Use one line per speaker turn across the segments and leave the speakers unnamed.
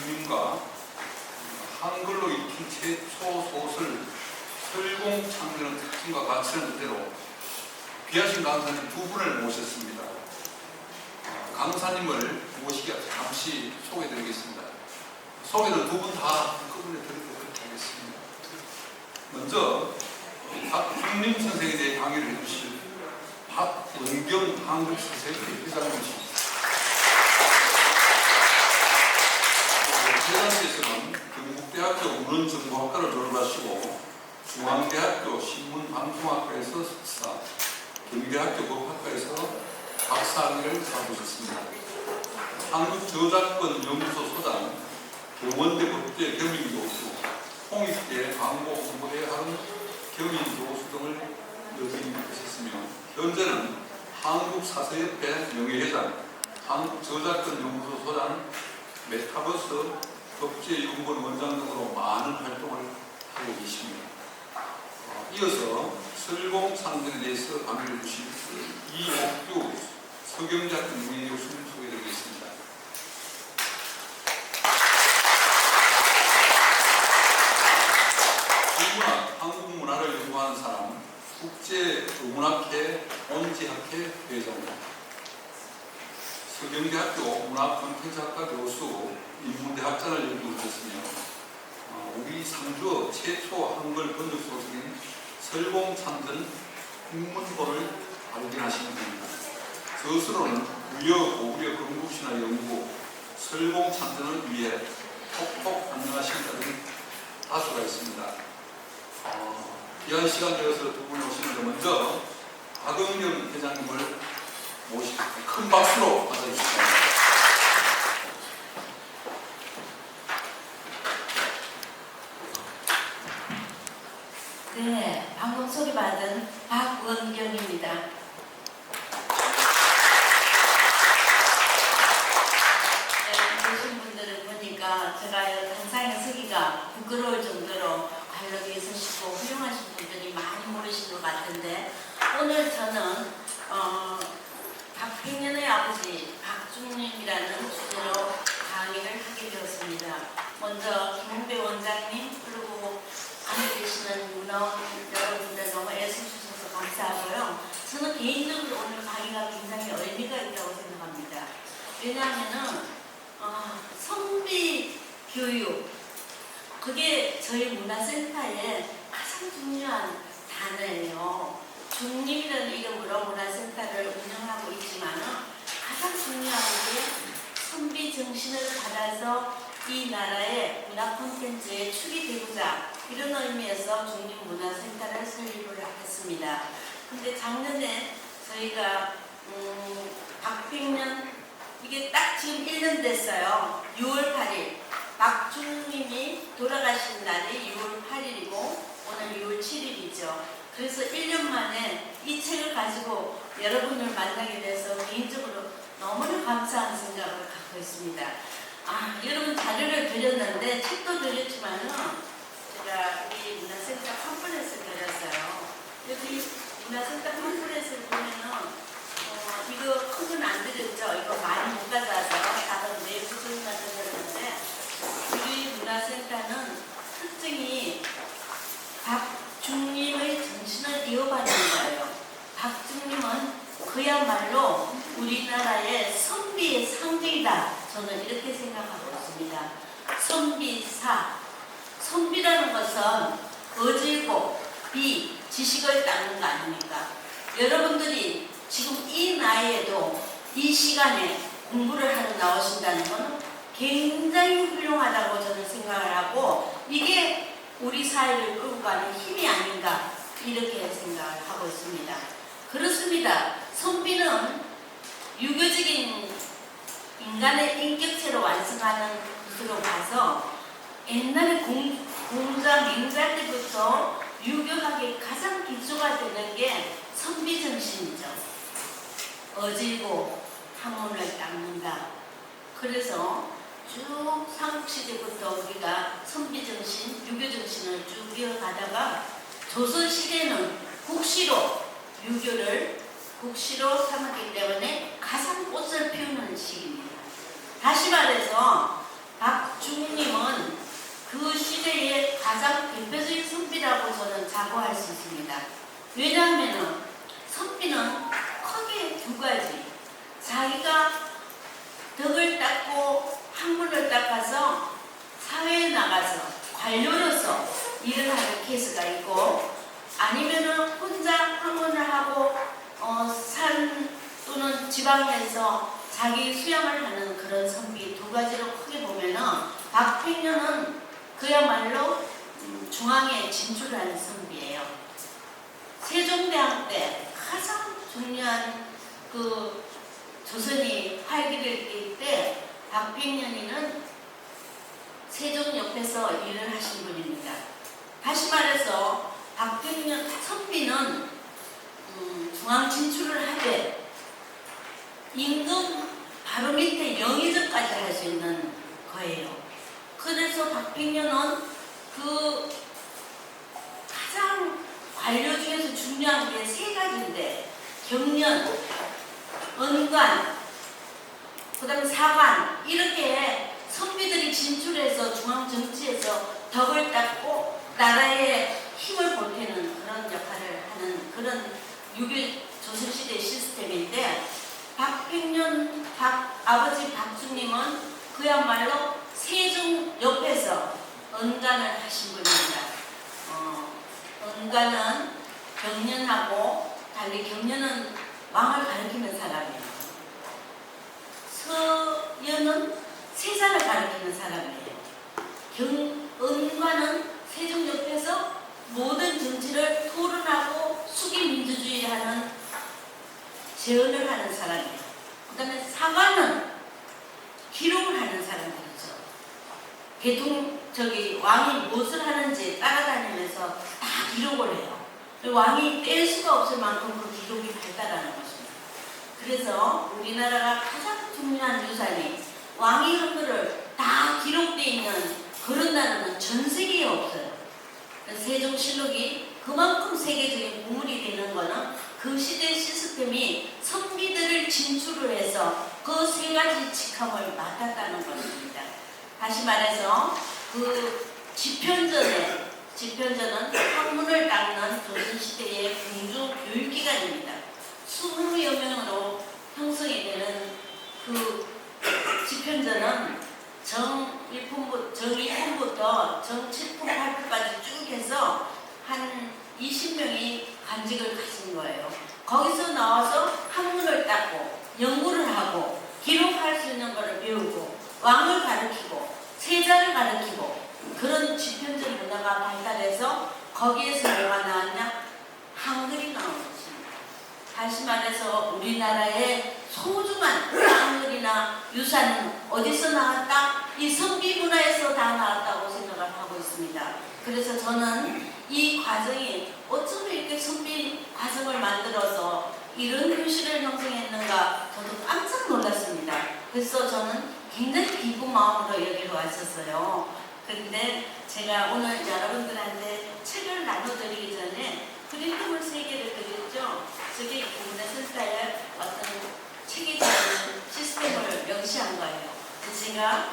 중림과 한글로 읽힌 최초 소설 설공창조의 특징과 가치는 그대로 귀하신 강사님 두 분을 모셨습니다. 강사님을 모시기 앞서 잠시 소개해드리겠습니다. 소개는 두 분 다 한꺼번에 드리도록 하겠습니다. 먼저 박중림 선생에 대해 강의를 해주실 박원경 한국사세회 회장님이십니다. 회장님께서는 경북대학교 문헌정보학과를 졸업하시고 중앙대학교 신문방송학과에서 석사, 경대학교 법학과에서 박사학위를 받으셨습니다. 한국저작권연구소 소장, 경원대 법대 겸임교수, 홍익대 광고홍보대 학원 겸임교수 등을 역임하셨으며 현재는 한국사서협회 명예회장, 한국저작권연구소 소장, 메타버스 국제연구원 원장 등으로 많은 활동을 하고 계십니다. 이어서 설공창조에 대해서 강의를 주실 이옥규 서경대학교 명예교수님 소개해드리겠습니다. 국문학, 한국 문화를 연구하는 사람, 국제문학회 온지학회 회장, 서경대학교 문화콘텐츠학과 교수, 인문대학자를 연구하셨으며 우리 상주어 최초 한글 번역 소설인 설공창조는 국문본을 발견하신 분입니다. 스스로는 구여, 고구려, 건국신화 연구, 설공창조를 위해 톡톡 반영하신 등 다수가 있습니다. 귀한 시간 되어서 두 분이 오시는데 먼저 박은경 회장님을 모시고 큰 박수로 맞아주십시오.
네, 방금 소개받은 박원경입니다. 네, 보신 분들은 보니까 제가 단상에 서기가 부끄러울 정도로 관록이 있으시고 훌륭하신 분들이 많이 모르신 것 같은데 오늘 저는 박평년의 아버지 박중림이라는 주제로 강의를 하게 되었습니다. 먼저 김홍배 원장님 그리고 안에 계시는 문화원 여러분들 너무 애써주셔서 감사하고요. 저는 개인적으로 오늘 강의가 굉장히 의미가 있다고 생각합니다. 왜냐하면은 성비 교육 그게 저희 문화센터의 가장 중요한 단어예요. 중림이라는 이름으로 문화센터를 운영하고 있지만은 가장 중요한 게 선비 정신을 받아서 이 나라의 문화 콘텐츠의 축이 되고자 이런 의미에서 중림문화센터를 설립을 했습니다. 근데 작년에 저희가 박평년 이게 딱 지금 1년 됐어요. 6월 8일 박중림이 돌아가신 날이 6월 8일이고 오늘 6월 7일이죠. 그래서 1년 만에 이 책을 가지고 여러분을 만나게 돼서 개인적으로 너무나 감사한 생각을 갖고 있습니다. 여러분 자료를 드렸는데 책도 드렸지만은 제가 우리 문화센터 팜플렛을 드렸어요. 여기 문화센터 팜플렛을 보면은 이거 큰 건 안 드렸죠. 이거 많이 못 가져와서 다른 내부 소리만 드렸는데 우리 문화센터는 특징이 박중림의 정신을 이어받는 거예요. 박중림은 그야말로 우리나라의 선비의 상징이다. 저는 이렇게 생각하고 있습니다. 선비사. 선비라는 것은 어질고 비, 지식을 닦는 거 아닙니까? 여러분들이 지금 이 나이에도 이 시간에 공부를 하러 나오신다는 것은 굉장히 훌륭하다고 저는 생각을 하고 이게 우리 사회를 끌고 가는 힘이 아닌가 이렇게 생각을 하고 있습니다. 그렇습니다. 선비는 유교적인 인간의 인격체로 완성하는 것으로 봐서 옛날에 공자, 민자 때부터 유교학의 가장 기초가 되는 게 선비정신이죠. 어질고 학문을 닦는다. 그래서 쭉 삼국시대부터 우리가 선비정신, 유교정신을 쭉 이어가다가 조선시대는 국시로 유교를 국시로 삼았기 때문에 가장 꽃을 피우는 시기입니다. 다시 말해서 박중림 왜냐하면 선비는 크게 두 가지. 자기가 덕을 닦고 학문을 닦아서 사회에 나가서 관료로서 일을 하는 케이스가 있고, 아니면은 혼자 학문을 하고 산 또는 지방에서 자기 수양을 하는 그런 선비 두 가지로 크게 보면은 박팽년은 그야말로 중앙에 진출하는 선비예요. 세종대왕 때 가장 중요한 그 조선이 활기를 띨 때 박팽년이는 세종 옆에서 일을 하신 분입니다. 다시 말해서 박팽년 선비는 중앙 진출을 하되 임금 바로 밑에 영의정까지 할 수 있는 거예요. 그래서 박팽년은 그 가장 관료 중에서 중요한 게 세 가지인데, 경련, 언관, 그 다음에 사관, 이렇게 선비들이 진출해서 중앙 정치에서 덕을 닦고 나라에 힘을 보태는 그런 역할을 하는 그런 6.1 조선시대 시스템인데, 박팽년 아버지 박주님은 그야말로 세종 옆에서 언관을 하신 분입니다. 언관은 경련하고 달리 경련은 왕을 가리키는 사람이에요. 서연은 세자를 가리키는 사람이에요. 언관은 세종 옆에서 모든 정치를 토론하고 수기 민주주의하는 재언을 하는 사람이에요. 그 다음에 사관은 기록을 하는 사람들이죠. 왕이 무엇을 하는지 따라다니면서 다 기록을 해요. 왕이 뗄 수가 없을 만큼 그 기록이 발달하는 것입니다. 그래서 우리나라가 가장 중요한 유산이 왕이 한 거를 다 기록되어 있는 그런 나라는 전 세계에 없어요. 세종실록이 그만큼 세계적인 보물이 되는 거는 그 시대 시스템이 선비들을 진출을 해서 그 세 가지 직함을 맡았다는 것입니다. 다시 말해서 그 집현전은 학문을 닦는 조선시대의 공중 교육기관입니다. 20여 명으로 형성이 되는 그 집현전은 정1품부터 정7품 8품까지 쭉 해서 한 20명이 관직을 가진 거예요. 거기서 나와서 학문을 닦고 연구를 하고 기록할 수 있는 것을 배우고 왕을 가르치고 세자를 가르치고 그런 집현전 문화가 발달해서 거기에서 뭐가 나왔냐? 한글이 나온 것입니다. 다시 말해서 우리나라의 소중한 한글이나 유산은 어디서 나왔다? 이 선비 문화에서 다 나왔다고 생각을 하고 있습니다. 그래서 저는 이 과정이 어쩌면 이렇게 선비 과정을 만들어서 이런 교실을 형성했는가 저도 깜짝 놀랐습니다. 그래서 저는 굉장히 기쁜 마음으로 여기로 왔었어요. 그런데 제가 오늘 여러분들한테 책을 나눠드리기 전에 프린트물 3개를 드렸죠. 저게 문화센터의 어떤 책이 되는 시스템을 명시한 거예요. 제가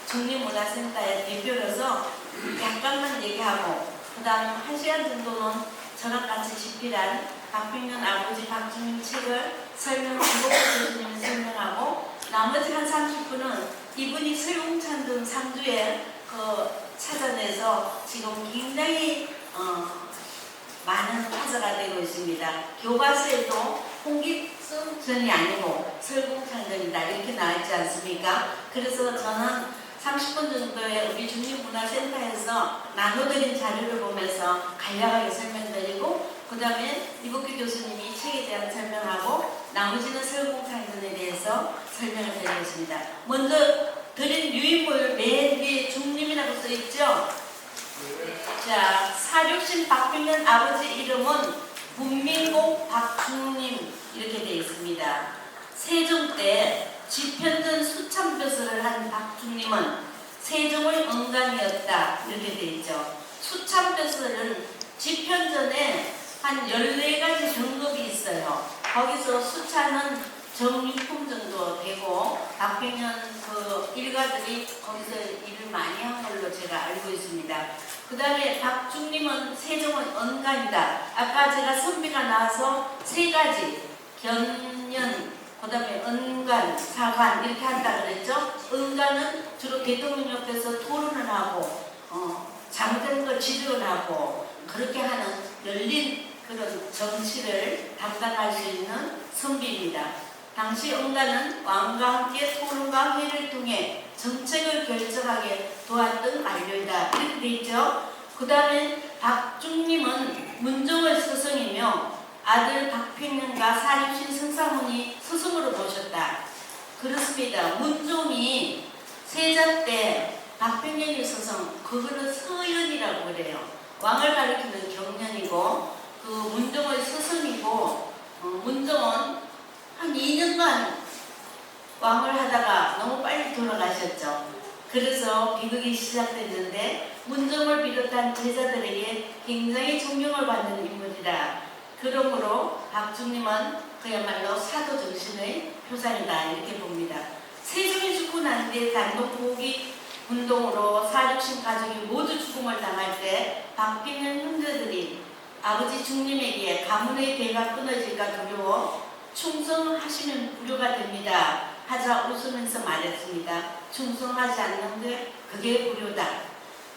중립문화센터의 대표로서 약간만 얘기하고 그 다음 1시간 정도는 저랑 같이 집필한 박팽년 아버지 박주님 책을 설명하고 교수님이 설명하고 나머지 한 30분은 이분이 설공찬등 상주에 찾아내서 지금 굉장히 많은 화제가 되고 있습니다. 교과서에도 홍길성전이 아니고 설공찬전이다 이렇게 나와있지 않습니까? 그래서 저는 30분 정도의 우리 중립문화센터에서 나눠드린 자료를 보면서 간략하게 설명드리고 그 다음에 이복규 교수님이 책에 대한 설명하고 나머지는 설공찬전에 대해서 설명을 드리겠습니다. 먼저 드린 유인물 맨 위에 중림이라고 써있죠? 자, 사륙신 박팽년 아버지 이름은 문민공 박중림 이렇게 되어 있습니다. 세종 때 집현전 수참벼슬을 한 박중림은 세종의 언관이었다 이렇게 되어 있죠. 수참벼슬은 집현전에 한 14가지 등급이 있어요. 거기서 수차는 정6품 정도 되고 박팽년 그 일가들이 거기서 일을 많이 한 걸로 제가 알고 있습니다. 그 다음에 박중림은 세종은 언간이다. 아까 제가 선비가 나와서 세 가지 견연, 그 다음에 언간, 사관 이렇게 한다 그랬죠. 언간은 주로 대통령 옆에서 토론을 하고 잘못된 걸 지적을 하고 그렇게 하는 열린 그런 정치를 담당할 수 있는 선비입니다. 당시 언간은 왕과 함께 토론과 회의를 통해 정책을 결정하게 도왔던 관료이다. 이렇게 돼 있죠. 그 다음에 박중림은 문종의 스승이며 아들 박평년과 사립신 성사문이 스승으로 모셨다. 그렇습니다. 문종이 세자 때 박평년이 스승, 그거는 서연이라고 그래요. 왕을 가리키는 경년이고 그 문종의 스승이고 문종은 한 2년간 왕을 하다가 너무 빨리 돌아가셨죠. 그래서 비극이 시작됐는데 문종을 비롯한 제자들에게 굉장히 존경을 받는 인물이다. 그러므로 박중림은 그야말로 사도 정신의 표상이다 이렇게 봅니다. 세종이 죽고 난 뒤에 단독 포기 운동으로 사륙신 가족이 모두 죽음을 당할 때 박빙년 형제들이 아버지 중림에게 가문의 배가 끊어질까 두려워 충성하시면 불효가 됩니다 하자 웃으면서 말했습니다. 충성하지 않는데 그게 불효다.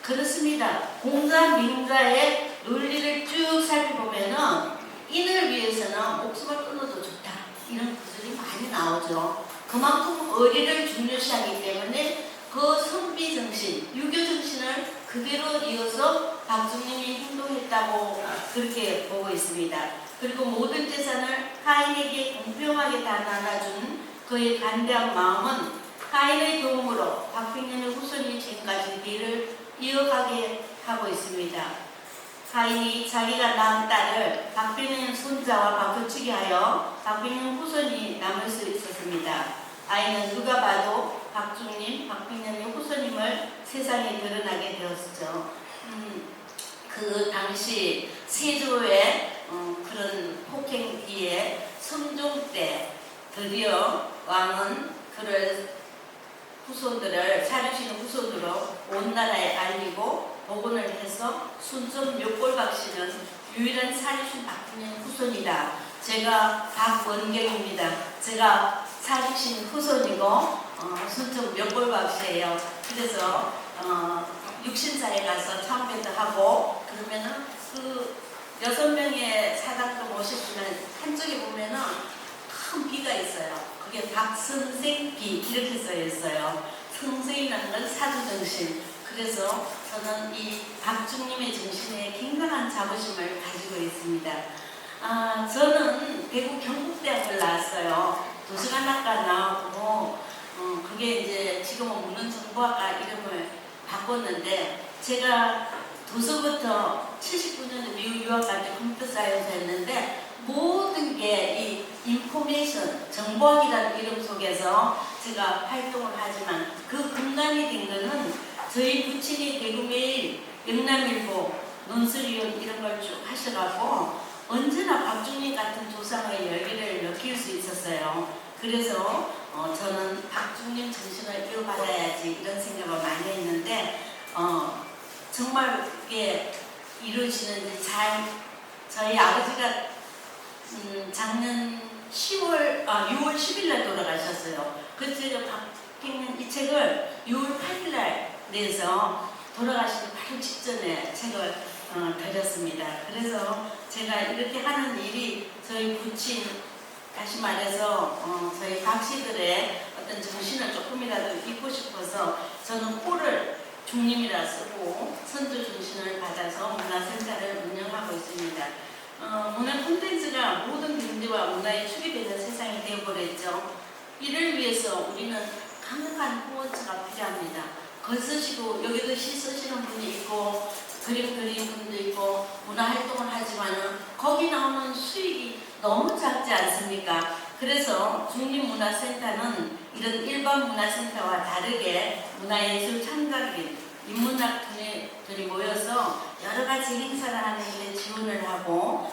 그렇습니다. 공자 민가의 논리를 쭉 살펴보면은 인을 위해서는 목숨을 끊어도 좋다 이런 구절이 많이 나오죠. 그만큼 의리를 중요시하기 때문에 그 선비 정신, 유교 정신을 그대로 이어서 박중림이 행동했다고 그렇게 보고 있습니다. 그리고 모든 재산을 하인에게 공평하게 다 나눠준 그의 간대한 마음은 하인의 도움으로 박평년의 후손이 지금까지 길을 이어가게 하고 있습니다. 하인이 자기가 낳은 딸을 박평년 손자와 바꾸치게 하여 박평년 후손이 남을 수 있었습니다. 아이는 누가 봐도 박중림, 박평년의 후손임을 세상에 드러나게 되었죠. 그 당시 세조의 그런 폭행 뒤에 성종 때 드디어 왕은 그를 후손들을 사륙시는 후손으로 온 나라에 알리고 복원을 해서 순천 묘골박씨는 유일한 사륙신 박평년 후손이다. 제가 박원경입니다. 제가 사륙신 후손이고 순천 묘골박씨예요. 그래서 육신사에 가서 참배도 하고 그러면은 그 6명의 사당도 모시면 한쪽에 보면은 큰 비가 있어요. 그게 박선생비 이렇게 써 있어요. 선생이라는 건 사주정신. 그래서 저는 이 박중림의 정신에 굉장한 자부심을 가지고 있습니다. 저는 대구 경북대학을 나왔어요. 도서관학과 나왔고 그게 이제 지금은 문헌정보학과 이름을 바꿨는데 제가 도서부터 79년에 미국 유학 갈 때 컴퓨터 사이언스 했는데 모든 게 이 인포메이션, 정보학이라는 이름 속에서 제가 활동을 하지만 그 근간이 된 거는 저희 부친이 대구매일, 영남일보, 논술위원 이런 걸 쭉 하셔가지고 언제나 박중림 같은 조상의 열기를 느낄 수 있었어요. 그래서 저는 박중림 정신을 이어받아야지 이런 생각을 많이 했는데 정말 그게 이루어지는지 저희 아버지가 작년 6월 10일 날 돌아가셨어요. 그래서 제가 박평년 이 책을 6월 8일 날 내서 돌아가시기 바로 직전에 책을 드렸습니다. 그래서 제가 이렇게 하는 일이 저희 부친 다시 말해서 저희 박씨들의 어떤 정신을 조금이라도 잊고 싶어서 저는 호를 중림이라 쓰고 선조 정신을 받아서 문화센터를 운영하고 있습니다. 문화 콘텐츠가 모든 경제와 문화의 축이 되는 세상이 되어버렸죠. 이를 위해서 우리는 강력한 후원처가 필요합니다. 글 쓰시고 여기도 시 쓰시는 분이 있고 그림 그리는 분도 있고 문화활동을 하지만은 거기 나오는 수익이 너무 작지 않습니까? 그래서 중림문화센터는 이런 일반 문화센터와 다르게 문화예술 창작인 인문학들이 모여서 여러 가지 행사를 하는 데 지원을 하고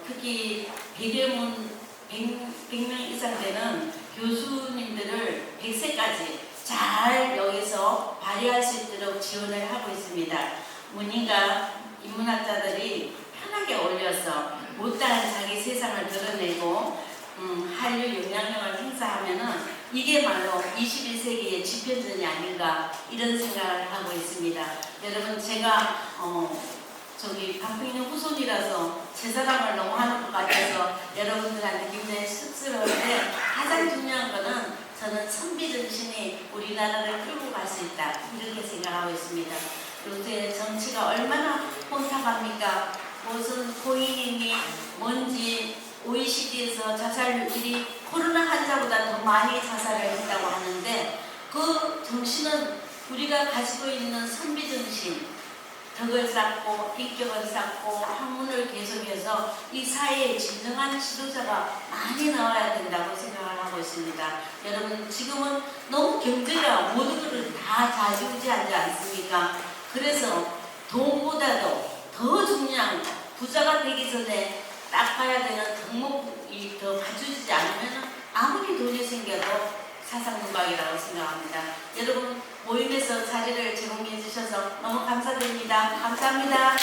특히 100명 이상 되는 교수님들을 100세까지 잘 여기서 발휘할 수 있도록 지원을 하고 있습니다. 문희가 인문학자들이 편하게 올려서 못다한 자기 세상을 드러내고 한류 영향력을 행사하면은 이게말로 21세기의 지편전이 아닌가 이런 생각을 하고 있습니다. 여러분 제가 저기 박빙의 후손이라서 제 사랑을 너무 하는 것 같아서 여러분들한테 굉장히 쑥스러운데 가장 중요한 거는 저는 선비정신이 우리나라를 끌고 갈 수 있다 이렇게 생각하고 있습니다. 요새 정치가 얼마나 혼탁합니까? 무슨 고인이니 뭔지 OECD에서 자살률 1위 코로나 환자보다 더 많이 자살을 했다고 하는데 그 정신은 우리가 가지고 있는 선비정신 덕을 쌓고 인격을 쌓고 학문을 계속해서 이 사회에 진정한 지도자가 많이 나와야 된다고 생각을 하고 있습니다. 여러분 지금은 너무 경제가 모두를 다 좌지우지하지 않습니까? 그래서 돈보다도 더 중요한 부자가 되기 전에 딱 봐야 되는 덕목이 더 갖춰지지 않으면 아무리 돈이 생겨도 사상누각이라고 생각합니다. 여러분 모임에서 자리를 제공해 주셔서 너무 감사드립니다. 감사합니다.